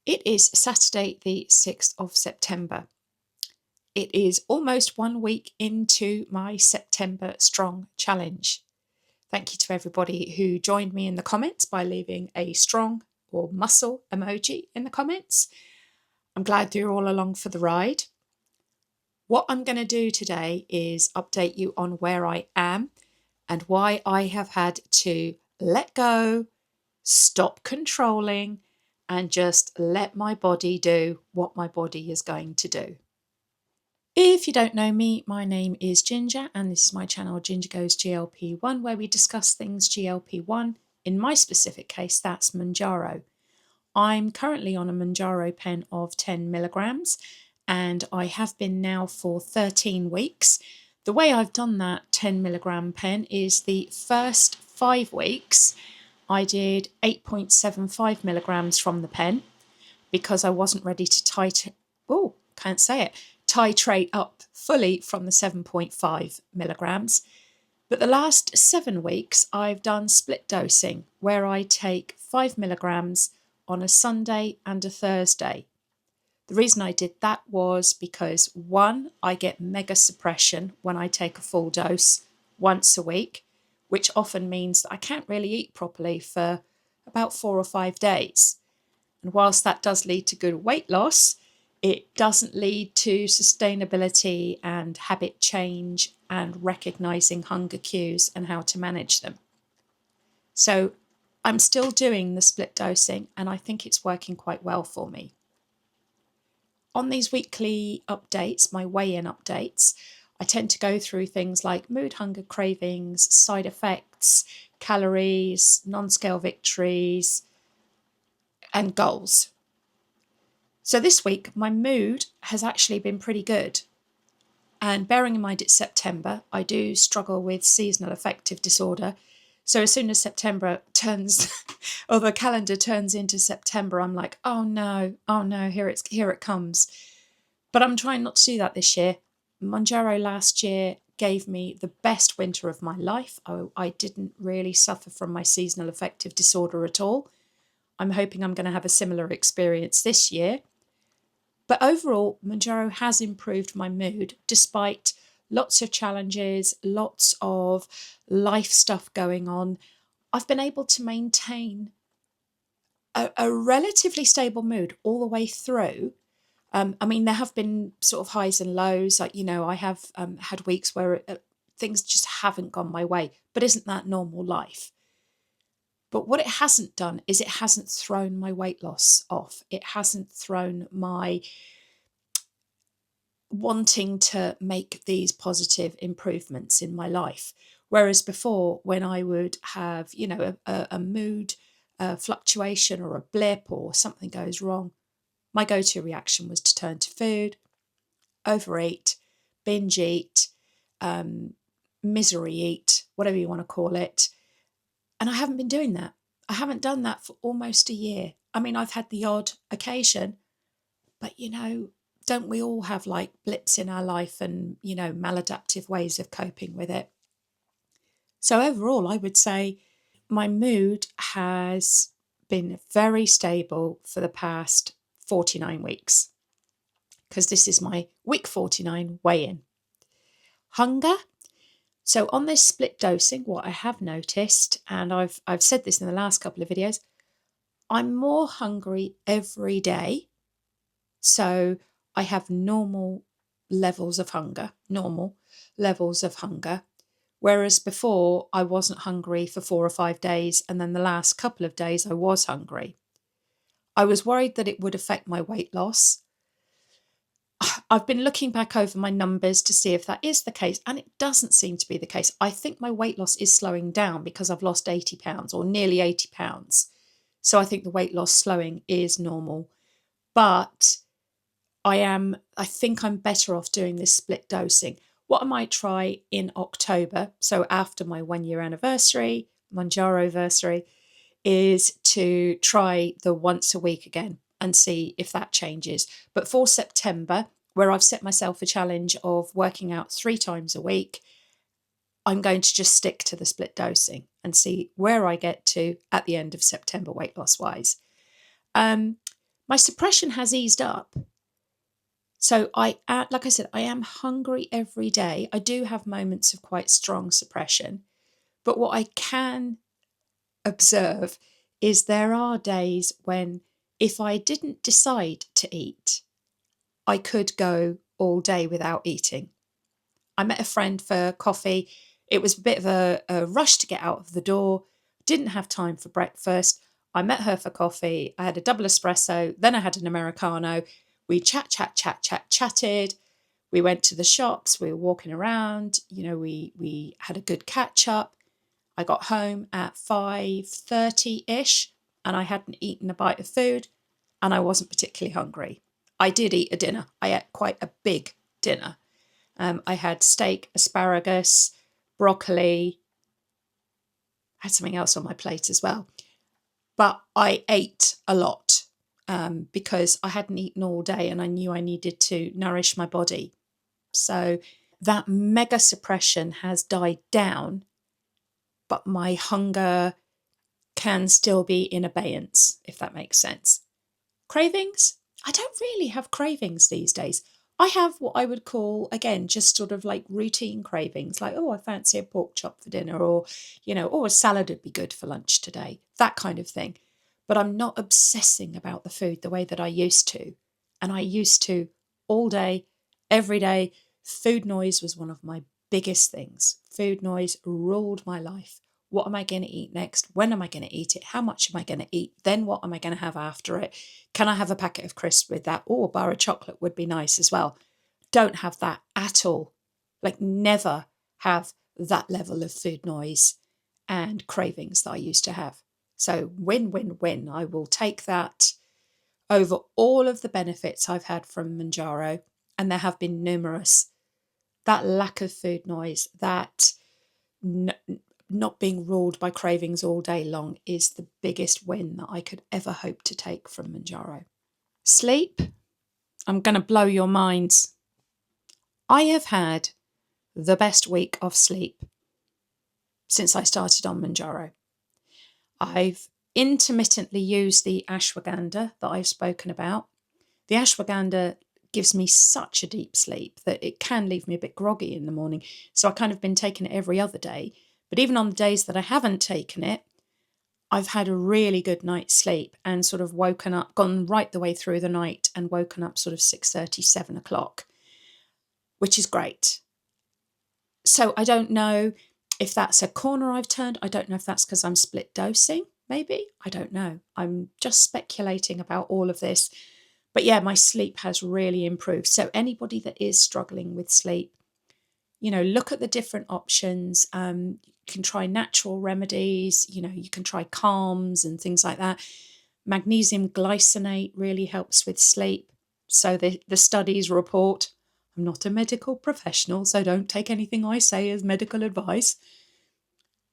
It is Saturday, the 6th of September. It is almost 1 week into my September Strong Challenge. Thank you to everybody who joined me in the comments by leaving a strong or muscle emoji in the comments. I'm glad you're all along for the ride. What I'm going to do today is update you on where I am and why I have had to let go, stop controlling, and just let my body do what my body is going to do. If you don't know me, my name is Ginger and this is my channel Ginger Goes GLP-1, where we discuss things GLP-1. In my specific case, that's Mounjaro. I'm currently on a Mounjaro pen of 10 milligrams and I have been now for 13 weeks. The way I've done that 10 milligram pen is the first 5 weeks I did 8.75 milligrams from the pen because I wasn't ready to titrate up fully from the 7.5 milligrams. But the last 7 weeks I've done split dosing where I take 5 milligrams on a Sunday and a Thursday. The reason I did that was because, one, I get mega suppression when I take a full dose once a week, which often means that I can't really eat properly for about 4 or 5 days. And whilst that does lead to good weight loss, it doesn't lead to sustainability and habit change and recognizing hunger cues and how to manage them. So I'm still doing the split dosing and I think it's working quite well for me. On these weekly updates, my weigh-in updates, I tend to go through things like mood, hunger, cravings, side effects, calories, non-scale victories, and goals. So this week, my mood has actually been pretty good. And bearing in mind it's September, I do struggle with seasonal affective disorder. So as soon as September turns, or the calendar turns into September, I'm like, oh no, here it comes. But I'm trying not to do that this year. Mounjaro last year gave me the best winter of my life. I didn't really suffer from my seasonal affective disorder at all. I'm hoping I'm going to have a similar experience this year. But overall, Mounjaro has improved my mood despite lots of challenges, lots of life stuff going on. I've been able to maintain a relatively stable mood all the way through. There have been sort of highs and lows. I have had weeks where things just haven't gone my way. But isn't that normal life? But what it hasn't done is it hasn't thrown my weight loss off. It hasn't thrown my wanting to make these positive improvements in my life. Whereas before, when I would have, a mood fluctuation or a blip or something goes wrong, my go-to reaction was to turn to food, overeat, binge eat, misery eat, whatever you want to call it. And I haven't been doing that. I haven't done that for almost a year. I've had the odd occasion, but don't we all have like blips in our life and, maladaptive ways of coping with it? So overall, I would say my mood has been very stable for the past 49 weeks, because this is my week 49 weigh-in. Hunger. So on this split dosing, what I have noticed, and I've said this in the last couple of videos, I'm more hungry every day. So I have normal levels of hunger, whereas before I wasn't hungry for 4 or 5 days, and then the last couple of days I was hungry. I was worried that it would affect my weight loss. I've been looking back over my numbers to see if that is the case, and it doesn't seem to be the case. I think my weight loss is slowing down because I've lost 80 pounds or nearly 80 pounds. So I think the weight loss slowing is normal. But I think I'm better off doing this split dosing. What I might try in October, so after my 1-year anniversary, Mounjaro anniversary, is to try the once a week again and see if that changes. But for September, where I've set myself a challenge of working out 3 times a week, I'm going to just stick to the split dosing and see where I get to at the end of September weight loss wise. my suppression has eased up. So like I said, I am hungry every day. I do have moments of quite strong suppression, but what I can observe is there are days when if I didn't decide to eat, I could go all day without eating. I met a friend for coffee. It was a bit of a rush to get out of the door. Didn't have time for breakfast. I met her for coffee. I had a double espresso. Then I had an Americano. We chatted. We went to the shops. We were walking around. We had a good catch up. I got home at 5:30-ish and I hadn't eaten a bite of food and I wasn't particularly hungry. I did eat a dinner. I ate quite a big dinner. I had steak, asparagus, broccoli, had something else on my plate as well. But I ate a lot because I hadn't eaten all day and I knew I needed to nourish my body. So that mega suppression has died down, but my hunger can still be in abeyance, if that makes sense. Cravings? I don't really have cravings these days. I have what I would call, again, just sort of like routine cravings, like, oh, I fancy a pork chop for dinner, or, oh, a salad would be good for lunch today, that kind of thing. But I'm not obsessing about the food the way that I used to. And I used to all day, every day. Food noise was one of my biggest things. Food noise ruled my life. What am I going to eat next? When am I going to eat it? How much am I going to eat? Then what am I going to have after it? Can I have a packet of crisps with that? Or a bar of chocolate would be nice as well. Don't have that at all. Like, never have that level of food noise and cravings that I used to have. So win. I will take that over all of the benefits I've had from Mounjaro, and there have been numerous. That lack of food noise, that not being ruled by cravings all day long is the biggest win that I could ever hope to take from Mounjaro. Sleep, I'm going to blow your minds. I have had the best week of sleep since I started on Mounjaro. I've intermittently used the ashwagandha that I've spoken about. The ashwagandha gives me such a deep sleep that it can leave me a bit groggy in the morning. So I've kind of been taking it every other day. But even on the days that I haven't taken it, I've had a really good night's sleep and sort of woken up, gone right the way through the night and woken up sort of 6:30, 7 o'clock, which is great. So I don't know if that's a corner I've turned. I don't know if that's because I'm split dosing, maybe. I don't know. I'm just speculating about all of this. But yeah, my sleep has really improved. So anybody that is struggling with sleep, look at the different options. You can try natural remedies, you can try calms and things like that. Magnesium glycinate really helps with sleep. So the studies report, I'm not a medical professional, so don't take anything I say as medical advice.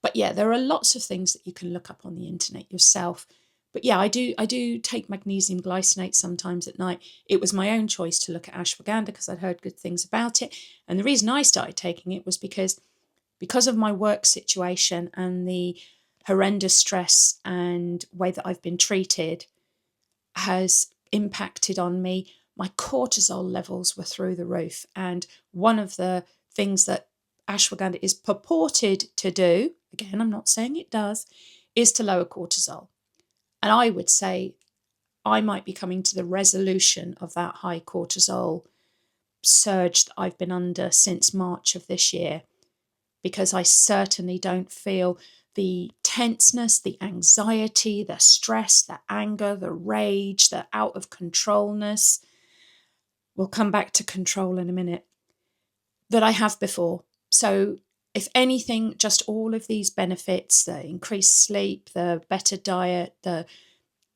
But yeah, there are lots of things that you can look up on the internet yourself. But yeah, I do take magnesium glycinate sometimes at night. It was my own choice to look at ashwagandha because I'd heard good things about it. And the reason I started taking it was because of my work situation and the horrendous stress and way that I've been treated has impacted on me. My cortisol levels were through the roof. And one of the things that ashwagandha is purported to do, again, I'm not saying it does, is to lower cortisol. And I would say I might be coming to the resolution of that high cortisol surge that I've been under since March of this year, because I certainly don't feel the tenseness, the anxiety, the stress, the anger, the rage, the out of controlness. We'll come back to control in a minute, that I have before. So if anything, just all of these benefits, the increased sleep, the better diet, the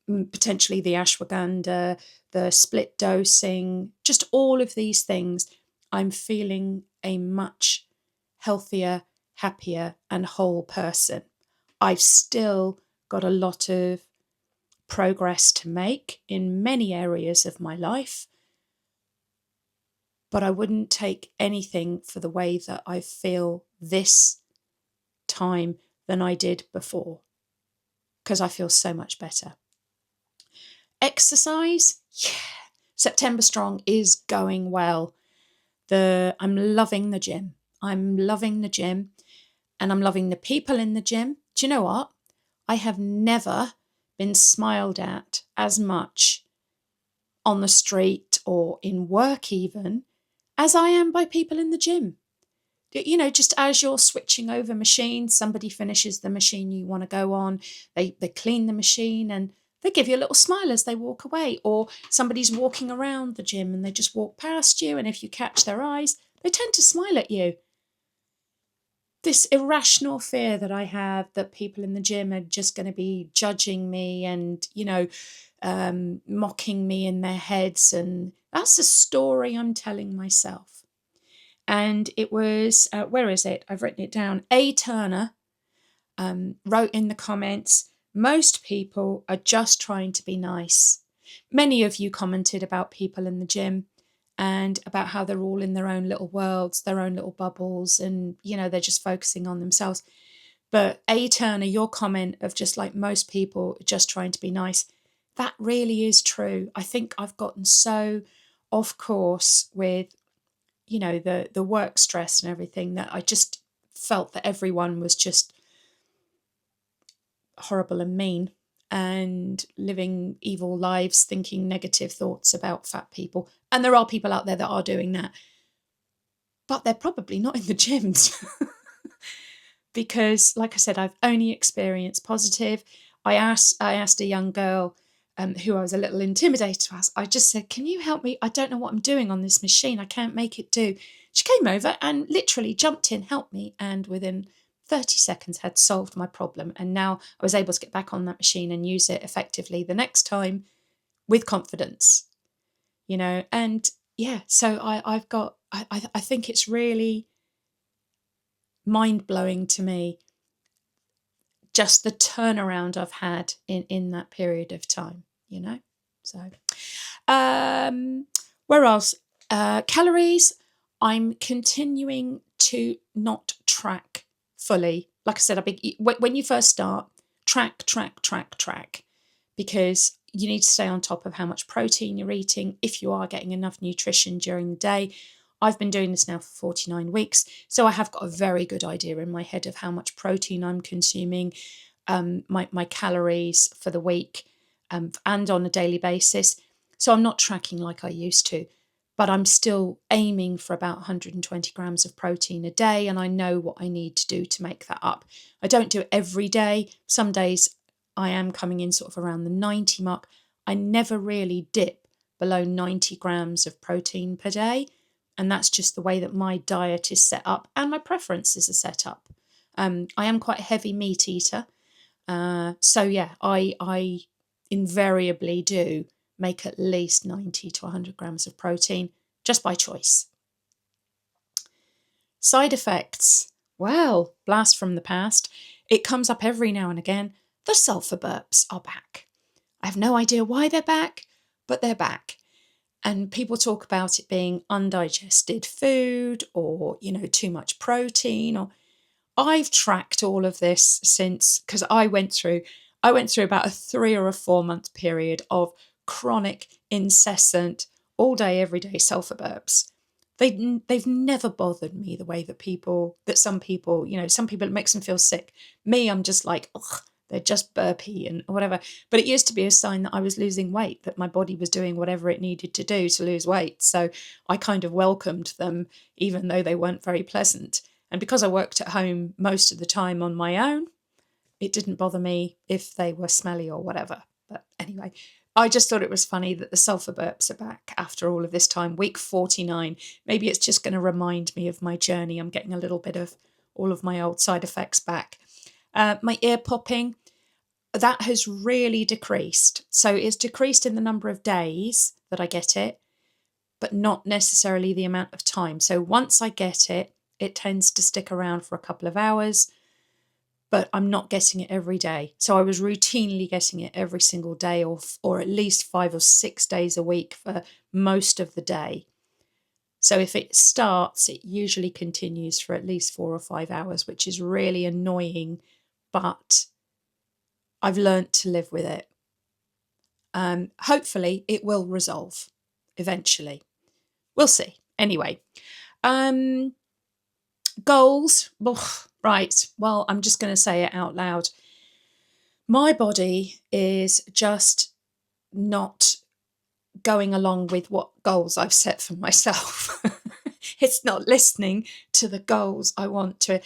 potentially the ashwagandha, the split dosing, just all of these things, I'm feeling a much healthier, happier and whole person. I've still got a lot of progress to make in many areas of my life, but I wouldn't take anything for the way that I feel this time than I did before, because I feel so much better. Exercise, yeah. September Strong is going well. I'm loving the gym. I'm loving the gym, and I'm loving the people in the gym. Do you know what? I have never been smiled at as much on the street or in work even as I am by people in the gym. You know, just as you're switching over machines, somebody finishes the machine you want to go on, they clean the machine and they give you a little smile as they walk away. Or somebody's walking around the gym and they just walk past you, and if you catch their eyes, they tend to smile at you. This irrational fear that I have that people in the gym are just going to be judging me and, mocking me in their heads. And that's a story I'm telling myself. And it was, where is it? I've written it down. A. Turner wrote in the comments, most people are just trying to be nice. Many of you commented about people in the gym and about how they're all in their own little worlds, their own little bubbles, and, they're just focusing on themselves. But A. Turner, your comment of just like most people just trying to be nice, that really is true. I think I've gotten so off course with, the work stress and everything that I just felt that everyone was just horrible and mean and living evil lives, thinking negative thoughts about fat people. And there are people out there that are doing that, but they're probably not in the gyms. Because, like I said, I've only experienced positive. I asked a young girl who I was a little intimidated to ask. I just said, can you help me? I don't know what I'm doing on this machine. I can't make it do. She came over and literally jumped in, helped me, and within 30 seconds had solved my problem. And now I was able to get back on that machine and use it effectively the next time with confidence, and yeah, so I think it's really mind-blowing to me just the turnaround I've had in that period of time, So, where else? Calories, I'm continuing to not track fully. Like I said, when you first start, track, because you need to stay on top of how much protein you're eating, if you are getting enough nutrition during the day. I've been doing this now for 49 weeks, so I have got a very good idea in my head of how much protein I'm consuming, my calories for the week, and on a daily basis. So I'm not tracking like I used to, but I'm still aiming for about 120 grams of protein a day, and I know what I need to do to make that up. I don't do it every day. Some days I am coming in sort of around the 90 mark. I never really dip below 90 grams of protein per day. And that's just the way that my diet is set up and my preferences are set up. I am quite a heavy meat eater. So yeah, I invariably do make at least 90 to 100 grams of protein just by choice. Side effects. Well, blast from the past. It comes up every now and again. The sulfur burps are back. I have no idea why they're back, but they're back. And people talk about it being undigested food or, too much protein. Or I've tracked all of this since, because I went through about a 3 or a 4 month period of chronic, incessant, all day, every day sulfur burps. They've never bothered me the way that some people, it makes them feel sick. Me, I'm just like, ugh, they're just burpy and whatever. But it used to be a sign that I was losing weight, that my body was doing whatever it needed to do to lose weight. So I kind of welcomed them, even though they weren't very pleasant. And because I worked at home most of the time on my own, it didn't bother me if they were smelly or whatever. But anyway, I just thought it was funny that the sulfur burps are back after all of this time, week 49. Maybe it's just going to remind me of my journey. I'm getting a little bit of all of my old side effects back. My ear popping, that has really decreased. So it's decreased in the number of days that I get it, but not necessarily the amount of time. So once I get it, it tends to stick around for a couple of hours, but I'm not getting it every day. So I was routinely getting it every single day or at least 5 or 6 days a week for most of the day. So if it starts, it usually continues for at least 4 or 5 hours, which is really annoying, but I've learnt to live with it. Hopefully it will resolve eventually. We'll see. Anyway, goals. Right. Well, I'm just going to say it out loud. My body is just not going along with what goals I've set for myself. It's not listening to the goals I want to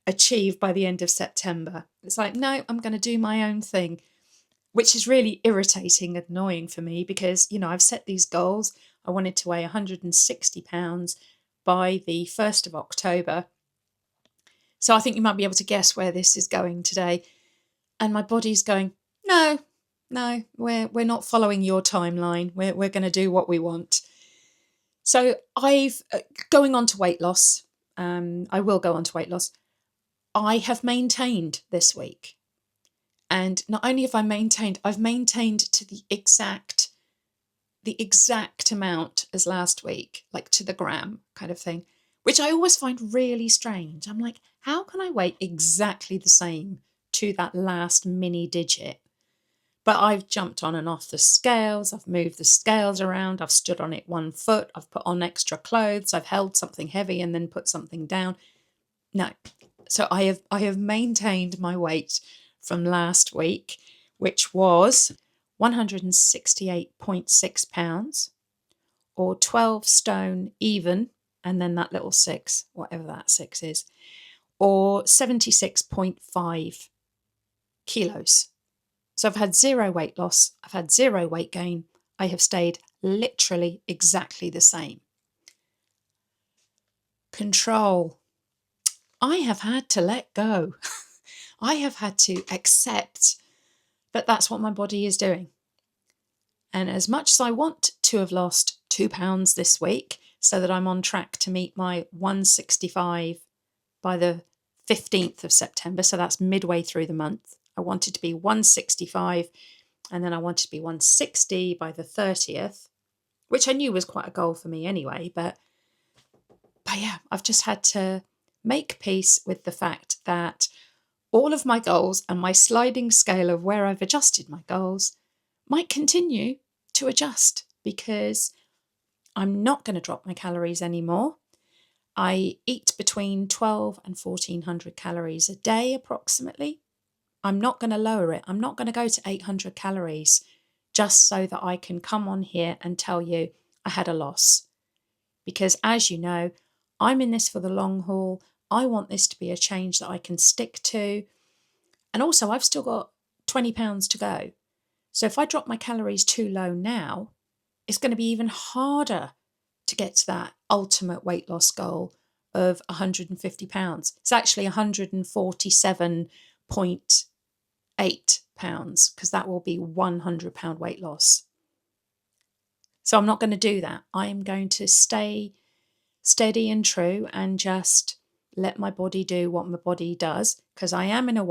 achieve by the end of September. It's like, no, I'm going to do my own thing, which is really irritating and annoying for me because, I've set these goals. I wanted to weigh 160 pounds by the 1st of October. So I think you might be able to guess where this is going today. And my body's going, no, we're not following your timeline. We're going to do what we want. So going on to weight loss. I will go on to weight loss. I have maintained this week. And not only have I maintained, I've maintained to the exact amount as last week, like to the gram kind of thing, which I always find really strange. I'm like, how can I weigh exactly the same to that last mini digit? But I've jumped on and off the scales. I've moved the scales around. I've stood on it 1 foot. I've put on extra clothes. I've held something heavy and then put something down. No. So I have maintained my weight from last week, which was 168.6 pounds or 12 stone even, and then that little 6, whatever that 6 is, or 76.5 kilos. So I've had 0 weight loss, I've had 0 weight gain, I have stayed literally exactly the same. Control. I have had to let go. I have had to accept that that's what my body is doing. And as much as I want to have lost 2 pounds this week so that I'm on track to meet my 165 by the 15th of September, so that's midway through the month. I wanted to be 165 and then I wanted to be 160 by the 30th, which I knew was quite a goal for me anyway. But yeah, I've just had to make peace with the fact that all of my goals and my sliding scale of where I've adjusted my goals might continue to adjust because I'm not going to drop my calories anymore. I eat between 12 and 1400 calories a day approximately. I'm not going to lower it. I'm not going to go to 800 calories just so that I can come on here and tell you I had a loss. Because as you know, I'm in this for the long haul. I want this to be a change that I can stick to. And also, I've still got 20 pounds to go. So if I drop my calories too low now, it's going to be even harder to get to that ultimate weight loss goal of 150 pounds. It's actually 147.8 pounds because that will be 100 pound weight loss. So I'm not going to do that. I am going to stay steady and true and just let my body do what my body does because I am in a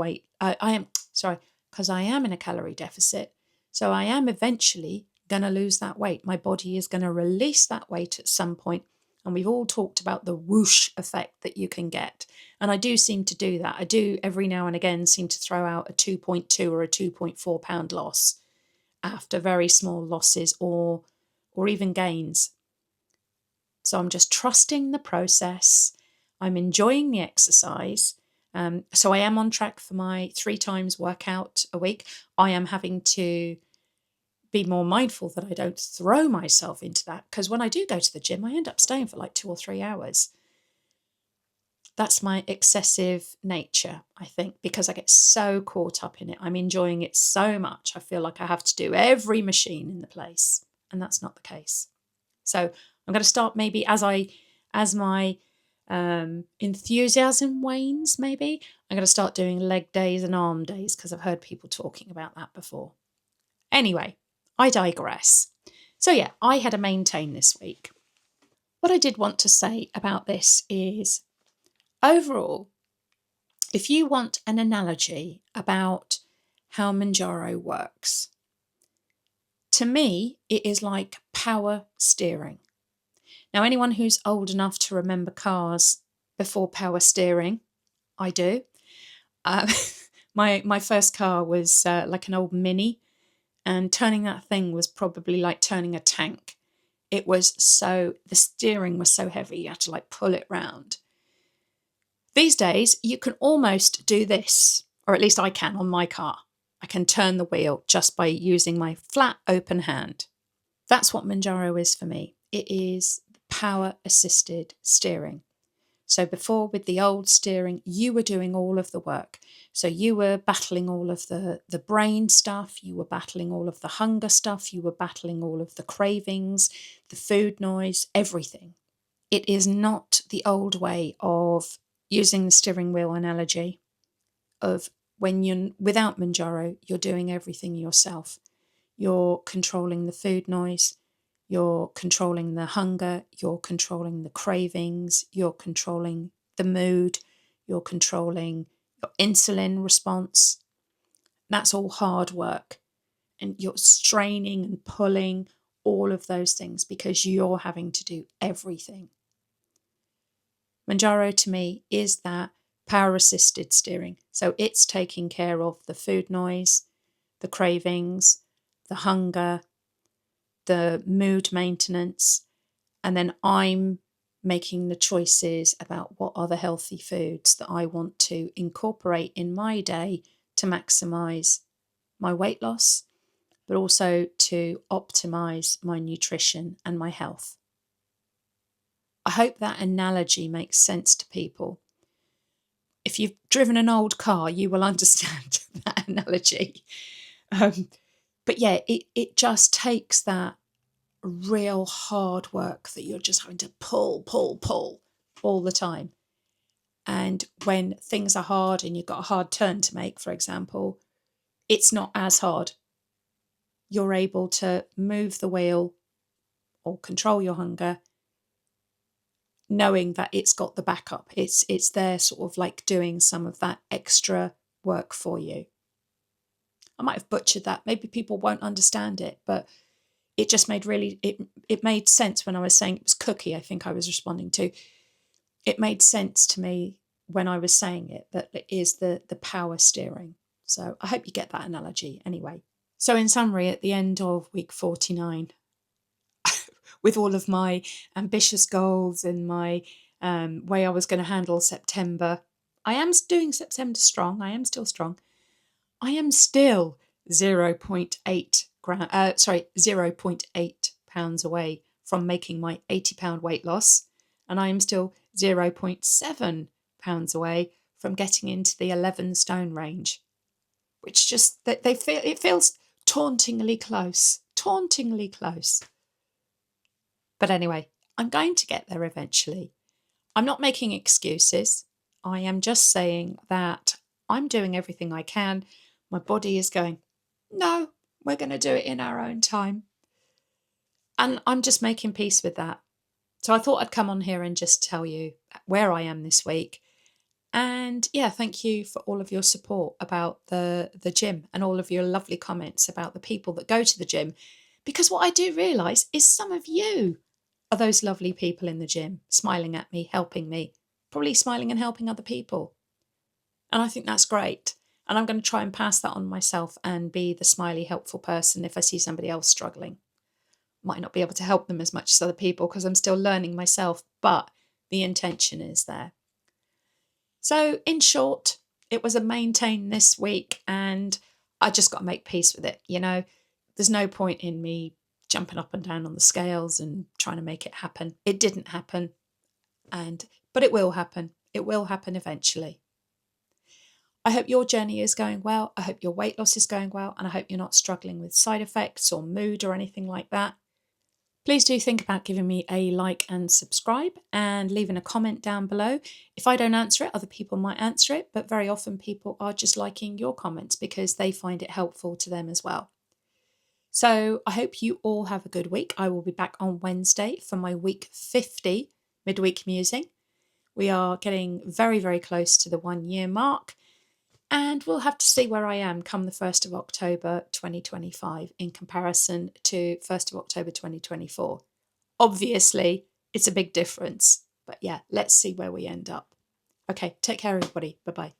calorie deficit. So I am eventually going to lose that weight. My body is going to release that weight at some point. And we've all talked about the whoosh effect that you can get. And I do seem to do that. I do every now and again seem to throw out a 2.2 or a 2.4 pound loss after very small losses or even gains. So I'm just trusting the process. I'm enjoying the exercise. So I am on track for my 3 times workout a week. I am having to be more mindful that I don't throw myself into that because when I do go to the gym, I end up staying for like 2 or 3 hours. That's my excessive nature, I think, because I get so caught up in it. I'm enjoying it so much. I feel like I have to do every machine in the place, and that's not the case. So I'm going to start maybe as my enthusiasm wanes, maybe I'm going to start doing leg days and arm days because I've heard people talking about that before. Anyway, I digress. So yeah, I had a maintain this week. What I did want to say about this is, overall, if you want an analogy about how Mounjaro works, to me, it is like power steering. Now, anyone who's old enough to remember cars before power steering, I do. My first car was like an old Mini, And turning that thing was probably like turning a tank. The steering was so heavy, you had to like pull it round. These days, you can almost do this, or at least I can on my car. I can turn the wheel just by using my flat open hand. That's what Mounjaro is for me. It is power assisted steering. So before, with the old steering, you were doing all of the work. So you were battling all of the brain stuff, you were battling all of the hunger stuff, you were battling all of the cravings, the food noise, everything. It is not the old way of using the steering wheel analogy of when you're without Mounjaro, you're doing everything yourself. You're controlling the food noise, you're controlling the hunger, you're controlling the cravings, you're controlling the mood, you're controlling your insulin response. That's all hard work. And you're straining and pulling all of those things because you're having to do everything. Mounjaro to me is that power assisted steering. So it's taking care of the food noise, the cravings, the hunger, the mood maintenance, and then I'm making the choices about what are the healthy foods that I want to incorporate in my day to maximize my weight loss, but also to optimize my nutrition and my health. I hope that analogy makes sense to people. If you've driven an old car, you will understand that analogy. But yeah, it just takes that real hard work that you're just having to pull all the time. And when things are hard and you've got a hard turn to make, for example, it's not as hard. You're able to move the wheel or control your hunger, knowing that it's got the backup. It's there sort of like doing some of that extra work for you. I might have butchered that. Maybe people won't understand it, but it just it made sense when I was saying it was cookie, I think I was responding to. It made sense to me when I was saying it, that it is the power steering. So I hope you get that analogy anyway. So in summary, at the end of week 49, with all of my ambitious goals and my way I was going to handle September, I am doing September strong. I am still strong. I am still 0.8 pounds away from making my 80-pound weight loss, and I am still 0.7 pounds away from getting into the 11 stone range, which just it feels tauntingly close. But anyway, I'm going to get there eventually. I'm not making excuses. I am just saying that I'm doing everything I can. My body is going, no, we're going to do it in our own time. And I'm just making peace with that. So I thought I'd come on here and just tell you where I am this week. And yeah, thank you for all of your support about the gym and all of your lovely comments about the people that go to the gym. Because what I do realise is some of you are those lovely people in the gym, smiling at me, helping me, probably smiling and helping other people. And I think that's great. And I'm going to try and pass that on myself and be the smiley, helpful person if I see somebody else struggling. Might not be able to help them as much as other people because I'm still learning myself, but the intention is there. So in short, it was a maintain this week and I just got to make peace with it. You know, there's no point in me jumping up and down on the scales and trying to make it happen. It didn't happen, but it will happen. It will happen eventually. I hope your journey is going well. I hope your weight loss is going well. And I hope you're not struggling with side effects or mood or anything like that. Please do think about giving me a like and subscribe and leaving a comment down below. If I don't answer it, other people might answer it, but very often people are just liking your comments because they find it helpful to them as well. So I hope you all have a good week. I will be back on Wednesday for my week 50 midweek musing. We are getting very, very close to the 1 year mark. And we'll have to see where I am come the 1st of October 2025 in comparison to 1st of October 2024. Obviously, it's a big difference. But yeah, let's see where we end up. Okay, take care, everybody. Bye-bye.